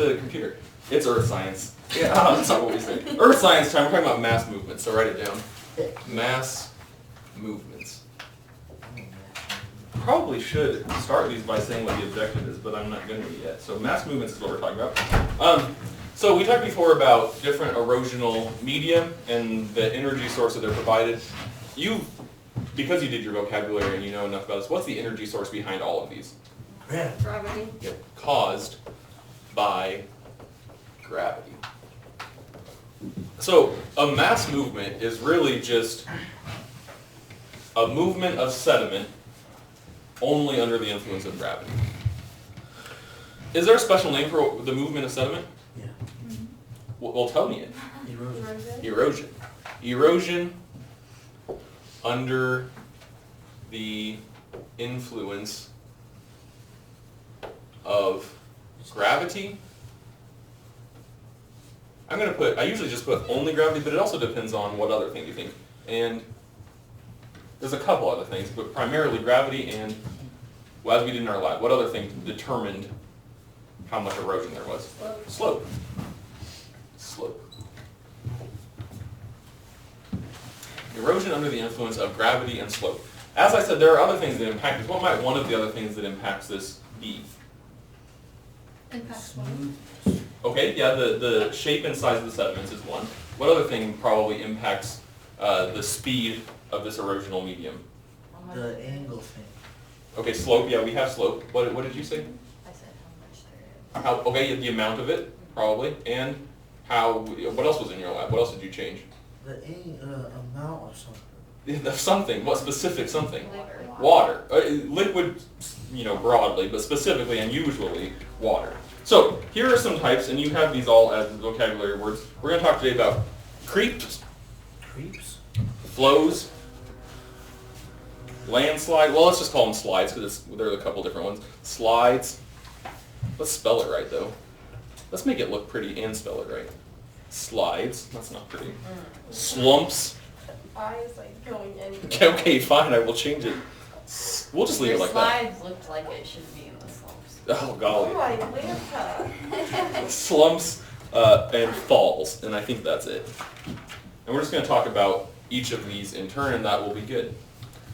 the computer. It's earth science. Yeah, that's not what we say. Earth science time, we're talking about mass movements, so write it down. Mass movements. Probably should start these by saying what the objective is, but I'm not going to yet. So mass movements is what we're talking about. So we talked before about different erosional media and the energy source that they're provided. Because you did your vocabulary and you know enough about this, what's the energy source behind all of these? Gravity. Yep. Caused by gravity. So a mass movement is really just a movement of sediment only under the influence of gravity. Is there a special name for the movement of sediment? Yeah. Well, tell me it. Erosion. Erosion under the influence of gravity. I usually just put only gravity, but it also depends on what other thing you think. And there's a couple other things, but primarily gravity and, well, as we did in our lab, what other thing determined how much erosion there was? Slope. Erosion under the influence of gravity and slope. As I said, there are other things that impact this. What might one of the other things that impacts this be? Impacts water. Okay, yeah, the shape and size of the sediments is one. What other thing probably impacts the speed of this erosional medium? The angle thing. Okay, slope, yeah, we have slope. What did you say? I said how much there is. Okay, the amount of it, probably. And what else was in your lab? What else did you change? The amount of something. Something, what specific something? Liquid. Water. Liquid, broadly, but specifically and usually water. So here are some types, and you have these all as vocabulary words. We're going to talk today about creeps, flows, landslide. Well, let's just call them slides because there are a couple different ones. Slides. Let's spell it right though. Let's make it look pretty and spell it right. Slides. That's not pretty. Slumps. I is like going in. Okay, fine. I will change it. We'll just leave it like that. Slides looked like it should be in the slumps. Oh golly. Oh, Atlanta. Slumps and falls, and I think that's it. And we're just going to talk about each of these in turn, and that will be good.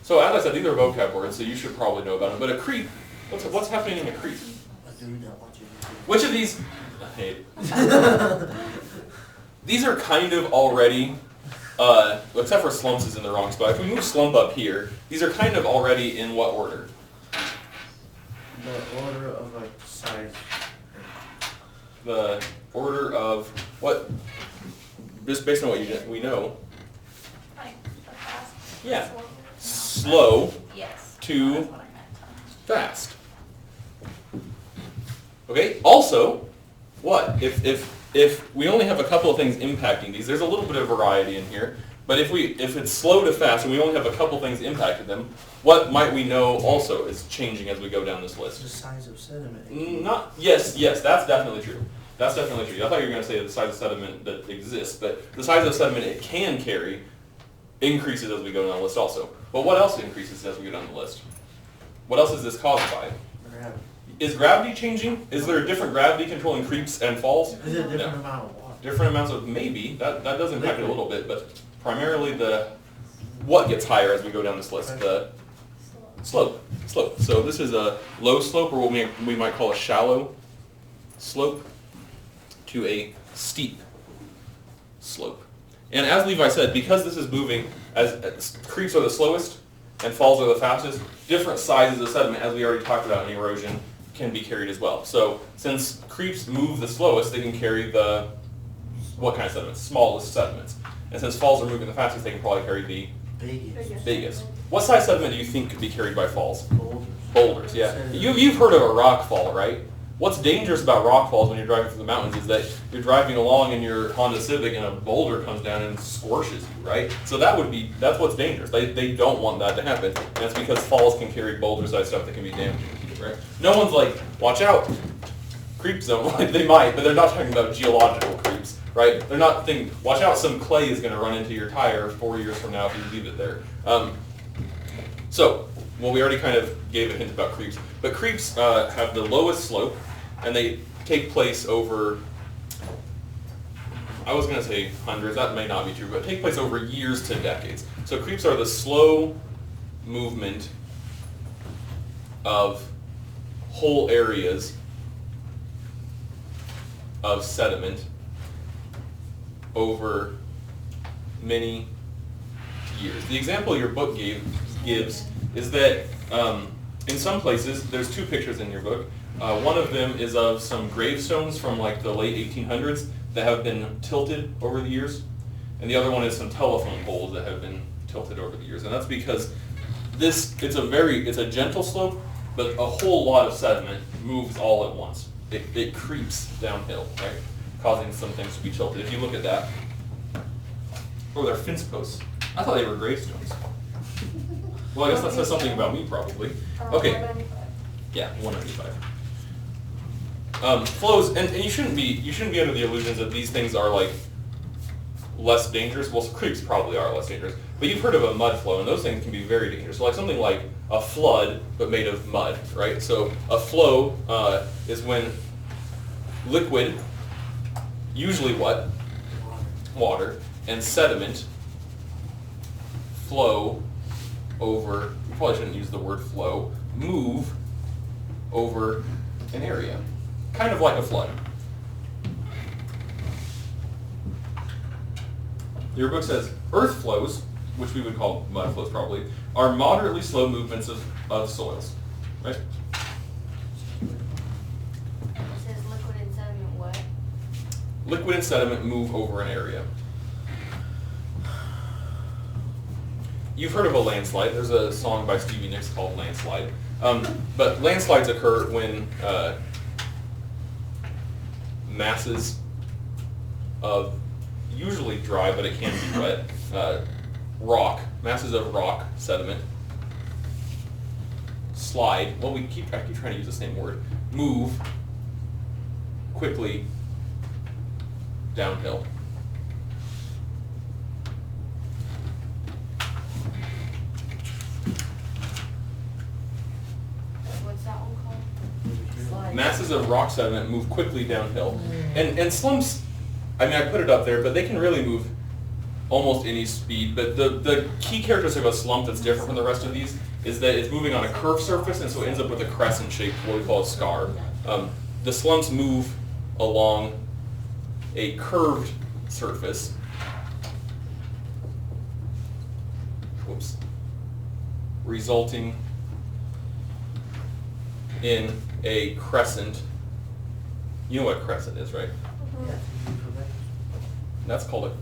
So as I said, these are vocab words, so you should probably know about them. But a creep, what's happening in a creep? A dude that wants you to do. Which of these? I hate it. These are kind of already, except for slumps is in the wrong spot. If we move slump up here, these are kind of already in what order? The order of like size. The order of what? Just based on what we know. Like the fast. Yeah. Slow. Slow Yes. to That's what I meant. fast. Okay. Also, what if we only have a couple of things impacting these? There's a little bit of variety in here, but if it's slow to fast and we only have a couple things impacting them, what might we know also is changing as we go down this list? The size of sediment. Yes, that's definitely true. That's definitely true. I thought you were going to say the size of sediment that exists, but the size of sediment it can carry increases as we go down the list also. But what else increases as we go down the list? What else is this caused by? Gravity. Is gravity changing? Is there a different gravity controlling creeps and falls? Is it a different No. amount of water? Different amounts of maybe. That does impact it a little bit, but primarily what gets higher as we go down this list? The slope. So this is a low slope, or what we might call a shallow slope, to a steep slope. And as Levi said, because this is moving, as creeps are the slowest and falls are the fastest, different sizes of sediment, as we already talked about in erosion, can be carried as well. So since creeps move the slowest, they can carry what kind of sediments? Smallest sediments. And since falls are moving the fastest, they can probably carry the biggest. What size sediment do you think could be carried by falls? Boulders, yeah. You've heard of a rock fall, right? What's dangerous about rock falls when you're driving through the mountains is that you're driving along in your Honda Civic and a boulder comes down and squishes you, right? So that's what's dangerous. They don't want that to happen. And that's because falls can carry boulder-sized stuff that can be damaging to you, right? No one's like, watch out, creep zone. Like, they might, but they're not talking about geological creeps, right? They're not thinking, watch out, some clay is going to run into your tire 4 years from now if you leave it there. We already kind of gave a hint about creeps. But creeps have the lowest slope, and they take place over, I was going to say hundreds, that may not be true, but take place over years to decades. So creeps are the slow movement of whole areas of sediment over many years. The example your book gives is that in some places, there's two pictures in your book. One of them is of some gravestones from like the late 1800s that have been tilted over the years, and the other one is some telephone poles that have been tilted over the years. And that's because it's a gentle slope, but a whole lot of sediment moves all at once. It creeps downhill, right? Causing some things to be tilted. If you look at that, oh, they're fence posts. I thought they were gravestones. Well, I guess that says something about me, probably. Okay. 195. Yeah, 195. Flows, and you shouldn't be under the illusions that these things are like less dangerous. Well, creeks probably are less dangerous, but you've heard of a mud flow, and those things can be very dangerous. So like something like a flood, but made of mud, right? So a flow is when liquid, usually what? Water, and sediment flow over, you probably shouldn't use the word flow, move over an area. Kind of like a flood. Your book says earth flows, which we would call mud flows probably, are moderately slow movements of soils, right? It says liquid and sediment what? Liquid and sediment move over an area. You've heard of a landslide. There's a song by Stevie Nicks called Landslide. But landslides occur when masses of, usually dry, but it can be wet, masses of rock, sediment, slide, well I keep trying to use the same word, move quickly downhill. What's that one called? Slide. Masses of rock sediment move quickly downhill. And slumps, I mean, I put it up there, but they can really move almost any speed. But the key characteristic of a slump that's different from the rest of these is that it's moving on a curved surface, and so it ends up with a crescent shape, what we call a scar. The slumps move along a curved surface. Whoops. Resulting in a crescent. You know what crescent is, right? Yeah. That's called a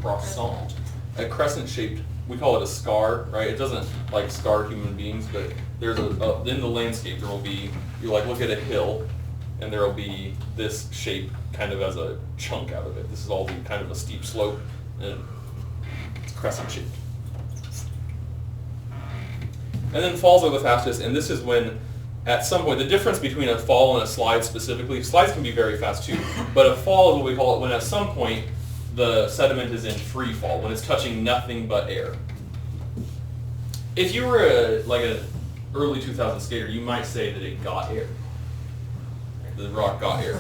croissant. A crescent shaped, we call it a scar, right? It doesn't like scar human beings, but there's in the landscape there will be, you like look at a hill and there will be this shape kind of as a chunk out of it. This is all kind of a steep slope and it's crescent shaped. And then falls are the fastest, and this is when at some point, the difference between a fall and a slide specifically, slides can be very fast too, but a fall is what we call it when at some point the sediment is in free fall, when it's touching nothing but air. If you were like an early 2000 skater, you might say that it got air. The rock got air.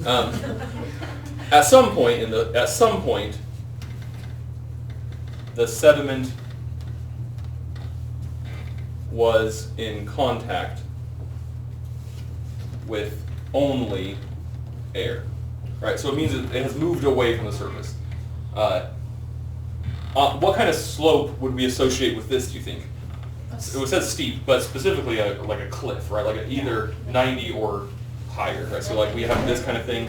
Okay. At some point, the sediment was in contact with only air, right? So it means it has moved away from the surface. What kind of slope would we associate with this, do you think? It says steep, but specifically like a cliff, right? Like either 90 or higher, right? So like we have this kind of thing.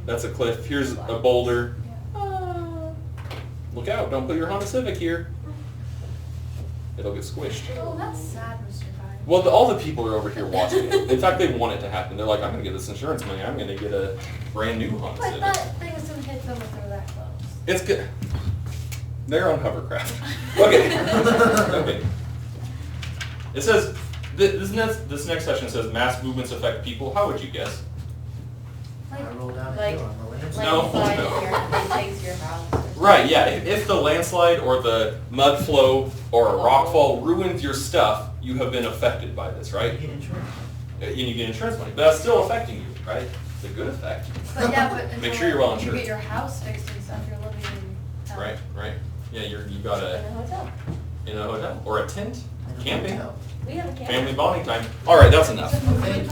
That's a cliff. Here's a boulder. Look out, don't put your Honda Civic here. It'll get squished. Oh, that's sad, Mr. Biden. Well, all the people are over here watching it. In fact, they want it to happen. They're like, I'm going to get this insurance money. I'm going to get a brand new Honda But Civic. that thing is going to hit them if they're that close. It's good. They're on hovercraft. Okay. Okay. It says, this next section says mass movements affect people. How would you guess? I rolled down a Like- hill on the Like landslide. No, a slide no. here, it takes your house. or something. Right, yeah. If the landslide or the mud flow or a rock fall ruins your stuff, you have been affected by this, right? Get insurance. and you get insurance money, but that's still affecting you, right? It's a good effect. But yeah, but Make until sure you're well you insured. get your house fixed and stuff, you're living in town. Right, right. Yeah, you In gotta, a hotel. in a hotel, or a tent, In a camping, hotel. We have a camper. family bonding time. All right, that's enough. Okay.